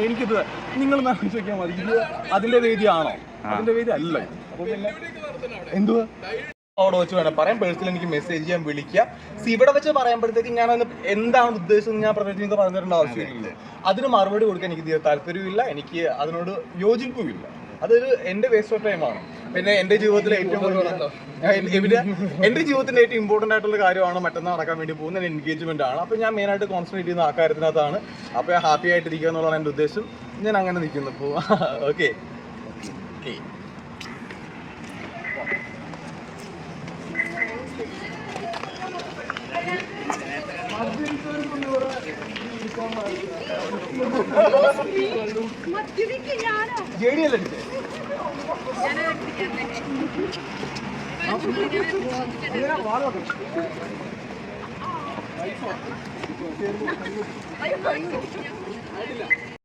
എനിക്കിത് നിങ്ങൾ ചോദിക്കാൻ മതി, ഇത് അതിന്റെ വേദിയാണോ? അതിന്റെ വേദി അല്ല. അപ്പൊ പിന്നെ എന്തുവാ അവിടെ വെച്ച് വേണം പറയാൻ. പേഴ്സണൽ എനിക്ക് മെസ്സേജ് ചെയ്യാൻ, വിളിക്കുക. ഇവിടെ വെച്ച് പറയുമ്പോഴത്തേക്ക് ഞാൻ എന്താണ് ഉദ്ദേശിച്ചത് ഞാൻ പ്രത്യേകിച്ച് നിങ്ങൾക്ക് പറഞ്ഞു തരേണ്ട ആവശ്യമില്ല. അതിന് മറുപടി കൊടുക്കാൻ എനിക്ക് താല്പര്യമില്ല, എനിക്ക് അതിനോട് യോജിപ്പുമില്ല. അതൊരു എൻ്റെ വേസ്റ്റ് ഓഫ് ടൈമാണ്. പിന്നെ എൻ്റെ ജീവിതത്തിലെ ഏറ്റവും ഏറ്റവും ഇമ്പോർട്ടൻ്റ് ആയിട്ടുള്ള കാര്യമാണ് മറ്റന്നാൾ നടക്കാൻ വേണ്ടി പോകുന്ന എൻഗേജ്മെന്റ് ആണ്. അപ്പോൾ ഞാൻ മെയിനായിട്ട് കോൺസെൻട്രേറ്റ് ചെയ്യുന്ന ആ കാര്യത്തിനകത്താണ്. അപ്പോൾ ഹാപ്പി ആയിട്ടിരിക്കുക എന്നുള്ളതാണ് എൻ്റെ ഉദ്ദേശം. ഞാൻ അങ്ങനെ നിൽക്കുന്നു ഇപ്പോൾ. ഓക്കെ ജെഡിയല്ലേ